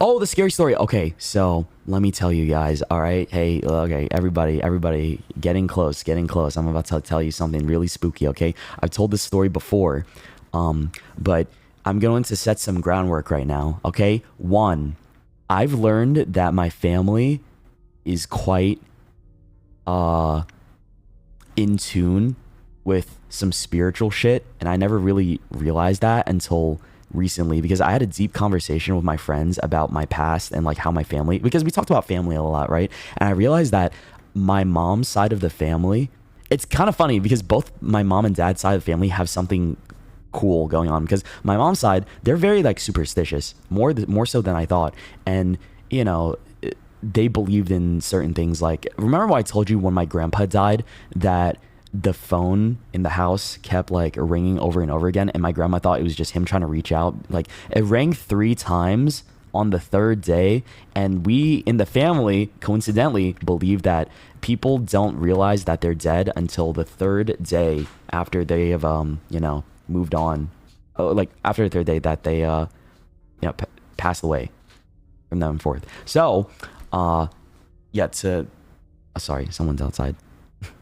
Oh, the scary story. Okay, so let me tell you guys. All right, hey, okay, everybody, getting close, getting close. I'm about to tell you something really spooky. Okay, I've told this story before, but I'm going to set some groundwork right now. Okay, one, I've learned that my family is quite in tune with some spiritual shit, and I never really realized that until recently, because I had a deep conversation with my friends about my past and like how my family, because we talked about family a lot, right? And I realized that my mom's side of the family, it's kind of funny because both my mom and dad's side of the family have something cool going on. Because my mom's side, they're very like superstitious, more so than I thought. And you know, they believed in certain things. Like, remember what I told you when my grandpa died, that the phone in the house kept like ringing over and over again, and my grandma thought it was just him trying to reach out. Like, it rang 3 times on the third day, and we in the family coincidentally believe that people don't realize that they're dead until the third day after they have moved on. Oh, like after the third day that they passed away from them forth. So yeah, to sorry, someone's outside.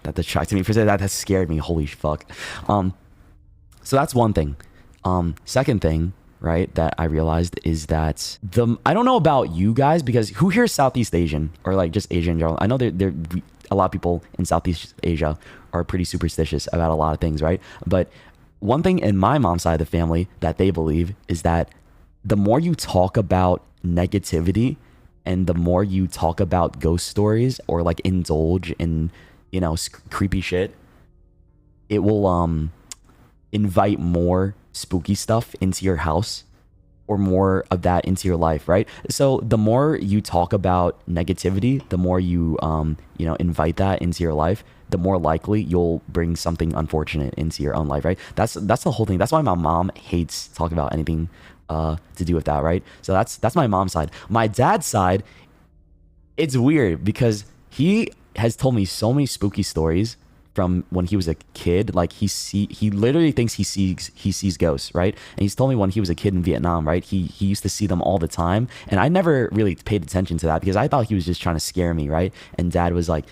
That distracted me for a second. That scared me. Holy fuck. So that's one thing. Second thing, right, that I realized is that I don't know about you guys, because who here is Southeast Asian, or like just Asian in general? I know there a lot of people in Southeast Asia are pretty superstitious about a lot of things, right? But one thing in my mom's side of the family that they believe is that the more you talk about negativity and the more you talk about ghost stories or like indulge in creepy shit, it will invite more spooky stuff into your house, or more of that into your life, right? So the more you talk about negativity, the more you invite that into your life, the more likely you'll bring something unfortunate into your own life, right? That's the whole thing. That's why my mom hates talking about anything to do with that, right? So that's my mom's side. My dad's side, it's weird because he has told me so many spooky stories from when he was a kid. Like he literally thinks he sees ghosts, right? And he's told me when he was a kid in Vietnam, right? He used to see them all the time, and I never really paid attention to that because I thought he was just trying to scare me, right? And dad was like,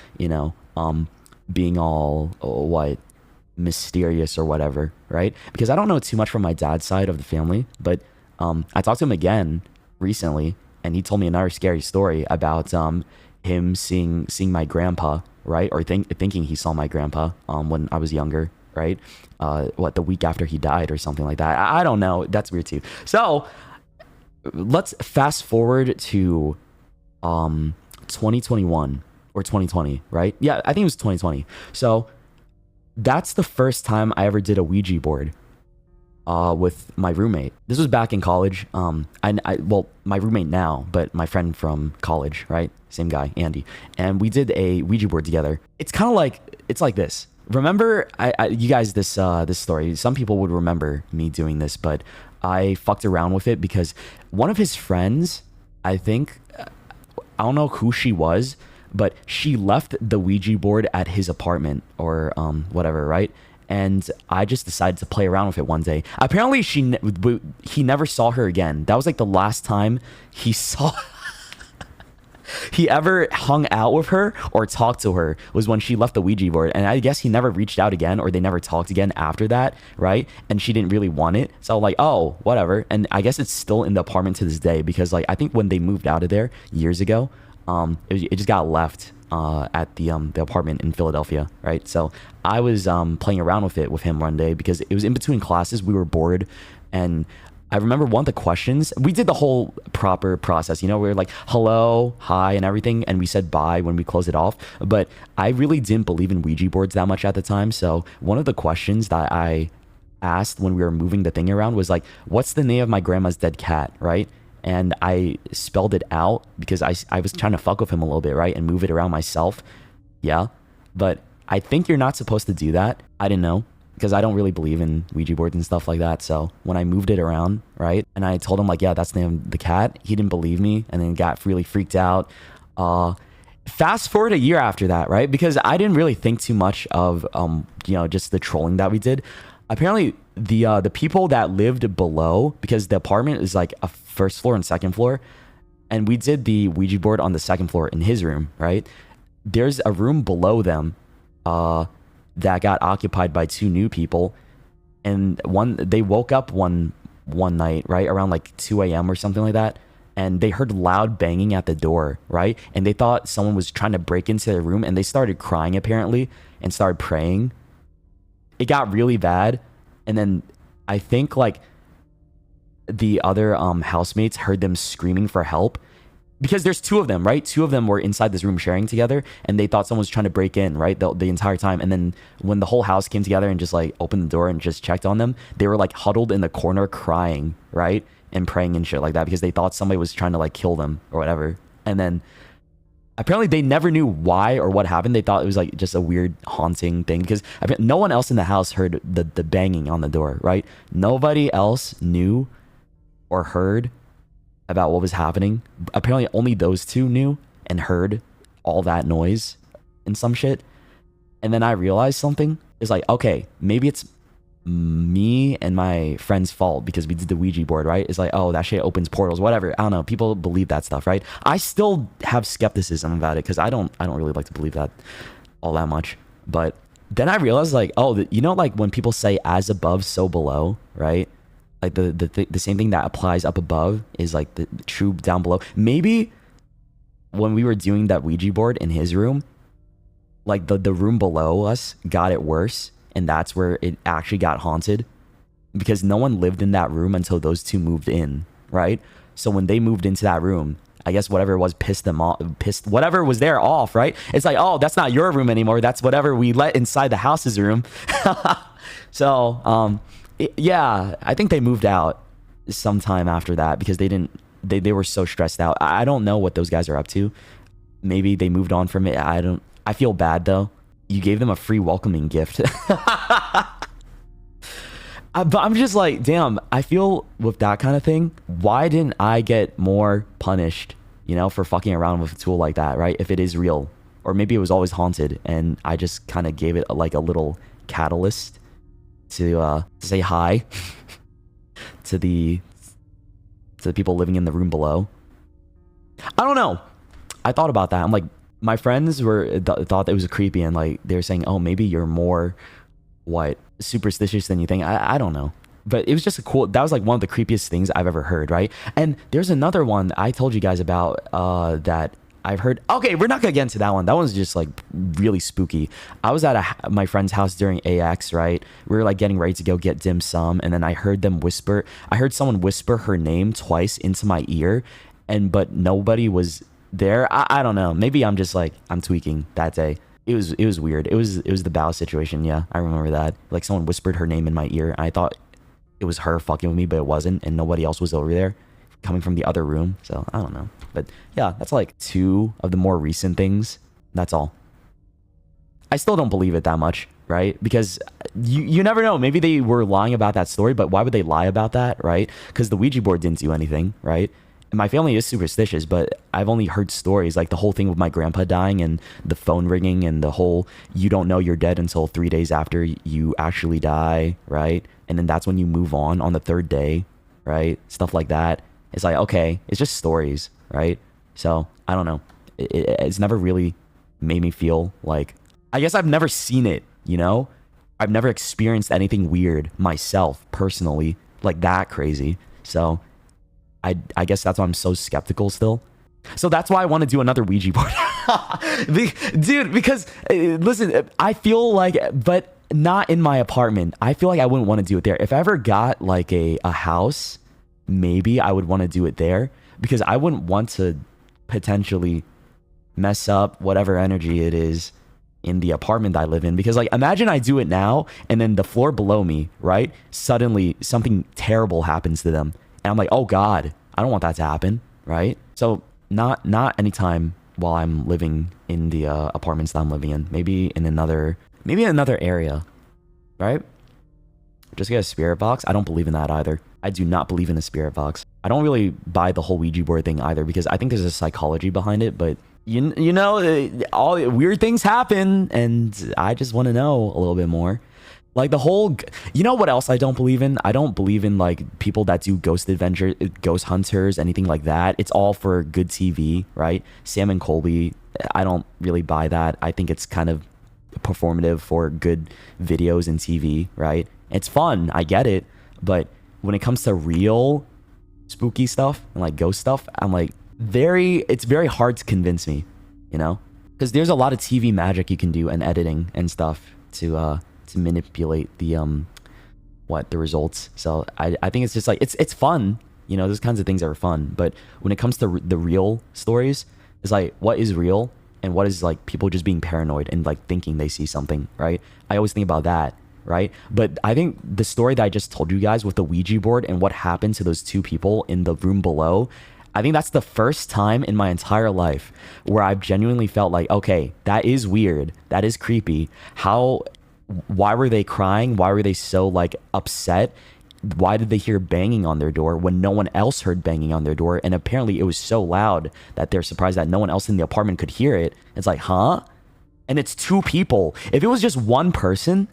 being all what mysterious or whatever, right? Because I don't know too much from my dad's side of the family, but I talked to him again recently, and he told me another scary story about him seeing my grandpa, right? Or thinking he saw my grandpa when I was younger, right? The week after he died or something like that. I don't know. That's weird too. So let's fast forward to 2021 or 2020, right? Yeah, I think it was 2020. So that's the first time I ever did a Ouija board with my roommate. This was back in college. Well, my roommate now, but my friend from college, right? Same guy, Andy. And we did a Ouija board together. It's kind of like, it's like this. Remember, you guys, this story, some people would remember me doing this, but I fucked around with it because one of his friends, I think, I don't know who she was, but she left the Ouija board at his apartment or whatever, right? And I just decided to play around with it one day. Apparently, he never saw her again. That was like the last time he he ever hung out with her or talked to her, was when she left the Ouija board. And I guess he never reached out again, or they never talked again after that, right? And she didn't really want it. So like, oh, whatever. And I guess it's still in the apartment to this day, because like I think when they moved out of there years ago, it just got left at the apartment in Philadelphia, right? So I was playing around with it with him one day because it was in between classes. We were bored, and I remember one of the questions, we did the whole proper process, we were like hello, hi, and everything, and we said bye when we closed it off. But I really didn't believe in Ouija boards that much at the time. So one of the questions that I asked when we were moving the thing around was like, what's the name of my grandma's dead cat, right? And I spelled it out because I was trying to fuck with him a little bit, right? And move it around myself. Yeah. But I think you're not supposed to do that. I didn't know, because I don't really believe in Ouija boards and stuff like that. So when I moved it around, right? And I told him like, yeah, that's the name of the cat. He didn't believe me, and then got really freaked out. Fast forward a year after that, right? Because I didn't really think too much of, just the trolling that we did. Apparently the people that lived below, because the apartment is like a first floor and second floor, and we did the Ouija board on the second floor in his room, right? There's a room below them that got occupied by two new people, and they woke up one night, right, around like 2 a.m. or something like that, and they heard loud banging at the door, right? And they thought someone was trying to break into their room, and they started crying apparently and started praying. It got really bad, and then I think like the other housemates heard them screaming for help, because there's two of them, right? Two of them were inside this room sharing together, and they thought someone was trying to break in, right? The entire time. And then when the whole house came together and just like opened the door and just checked on them, they were like huddled in the corner crying, right? And praying and shit like that, because they thought somebody was trying to like kill them or whatever. And then apparently they never knew why or what happened. They thought it was like just a weird haunting thing, because no one else in the house heard the banging on the door, right? Nobody else knew or heard about what was happening. Apparently only those two knew and heard all that noise and some shit. And then I realized something. It's like, okay, maybe it's me and my friend's fault because we did the Ouija board, right? It's like, oh, that shit opens portals, whatever. I don't know. People believe that stuff, right? I still have skepticism about it, because I don't really like to believe that all that much. But then I realized, like, oh, you know, like when people say as above, so below, right? Like the same thing that applies up above is like the true down below. Maybe when we were doing that Ouija board in his room, like the room below us got it worse, and that's where it actually got haunted, because no one lived in that room until those two moved in, right? So when they moved into that room, I guess whatever it was pissed them off, pissed whatever was there off, right? It's like, oh, that's not your room anymore. That's whatever we let inside the house's room. So, yeah, I think they moved out sometime after that, because they were so stressed out. I don't know what those guys are up to. Maybe they moved on from it. I feel bad though. You gave them a free welcoming gift. But I'm just like, damn, I feel with that kind of thing, why didn't I get more punished, you know, for fucking around with a tool like that, right? If it is real. Or maybe it was always haunted and I just kind of gave it like a little catalyst to say hi to the people living in the room below. I don't know. I thought about that. I'm like, my friends thought that it was creepy, and like they were saying, oh, maybe you're more superstitious than you think. I don't know, but it was just that was like one of the creepiest things I've ever heard, right? And there's another one I told you guys about that I've heard. Okay, we're not gonna get into that one. That one's just like really spooky. I was at my friend's house during AX, right? We were like getting ready to go get dim sum, and then I heard someone whisper her name twice into my ear, but nobody was there. I don't know. Maybe I'm just like, I'm tweaking that day. It was weird. It was the bow situation. Yeah, I remember that. Like someone whispered her name in my ear, and I thought it was her fucking with me, but it wasn't, and nobody else was over there, coming from the other room. So I don't know. But yeah, that's like two of the more recent things. That's all. I still don't believe it that much, right? Because you never know. Maybe they were lying about that story, but why would they lie about that, right? Because the Ouija board didn't do anything, right? And my family is superstitious, but I've only heard stories, like the whole thing with my grandpa dying and the phone ringing and the whole, you don't know you're dead until 3 days after you actually die, right? And then that's when you move on the third day, right? Stuff like that. It's like, okay, it's just stories, right? So I don't know. It's never really made me feel like, I guess I've never seen it, you know? I've never experienced anything weird myself personally, like that crazy. So I guess that's why I'm so skeptical still. So that's why I want to do another Ouija board. Dude, because listen, I feel like, but not in my apartment. I feel like I wouldn't want to do it there. If I ever got like a house, maybe I would want to do it there, because I wouldn't want to potentially mess up whatever energy it is in the apartment that I live in. Because like, imagine I do it now and then the floor below me, right? Suddenly something terrible happens to them. And I'm like, oh God, I don't want that to happen, right? So not anytime while I'm living in the apartments that I'm living in. Maybe in another area, right? Just get a spirit box. I don't believe in that either. I do not believe in a spirit box. I don't really buy the whole Ouija board thing either, because I think there's a psychology behind it. But you know, all weird things happen, and I just want to know a little bit more. Like the whole, you know what else I don't believe in? I don't believe in like people that do ghost adventure, ghost hunters, anything like that. It's all for good TV, right? Sam and Colby, I don't really buy that. I think it's kind of performative for good videos and TV, right? It's fun, I get it, but when it comes to real spooky stuff and like ghost stuff, I'm like it's very hard to convince me, you know? Because there's a lot of TV magic you can do and editing and stuff to manipulate the results. So I think it's just like it's fun, you know, those kinds of things are fun, but when it comes to the real stories, it's like what is real and what is like people just being paranoid and like thinking they see something, right? I always think about that, right? But I think the story that I just told you guys with the Ouija board and what happened to those two people in the room below, I think that's the first time in my entire life where I've genuinely felt like, okay, that is weird, that is creepy. Why were they crying? Why were they so like upset? Why did they hear banging on their door when no one else heard banging on their door? And apparently it was so loud that they're surprised that no one else in the apartment could hear it. It's like, huh? And it's two people. If it was just one person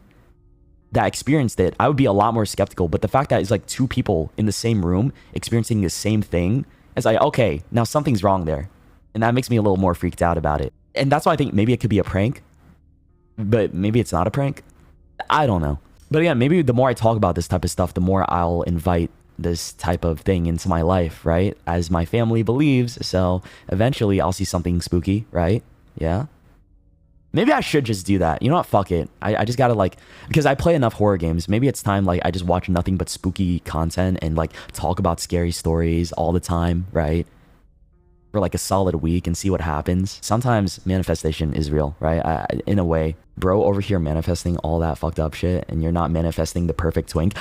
that experienced it, I would be a lot more skeptical. But the fact that it's like two people in the same room experiencing the same thing, it's like, okay, now something's wrong there. And that makes me a little more freaked out about it. And that's why I think maybe it could be a prank, but maybe it's not a prank. I don't know. But again, maybe the more I talk about this type of stuff, the more I'll invite this type of thing into my life, right? As my family believes. So eventually I'll see something spooky, right? Yeah. Maybe I should just do that. You know what? Fuck it. I just gotta like, because I play enough horror games. Maybe it's time like I just watch nothing but spooky content and like talk about scary stories all the time, right? For like a solid week and see what happens. Sometimes manifestation is real, right? In a way, bro over here manifesting all that fucked up shit and you're not manifesting the perfect twink.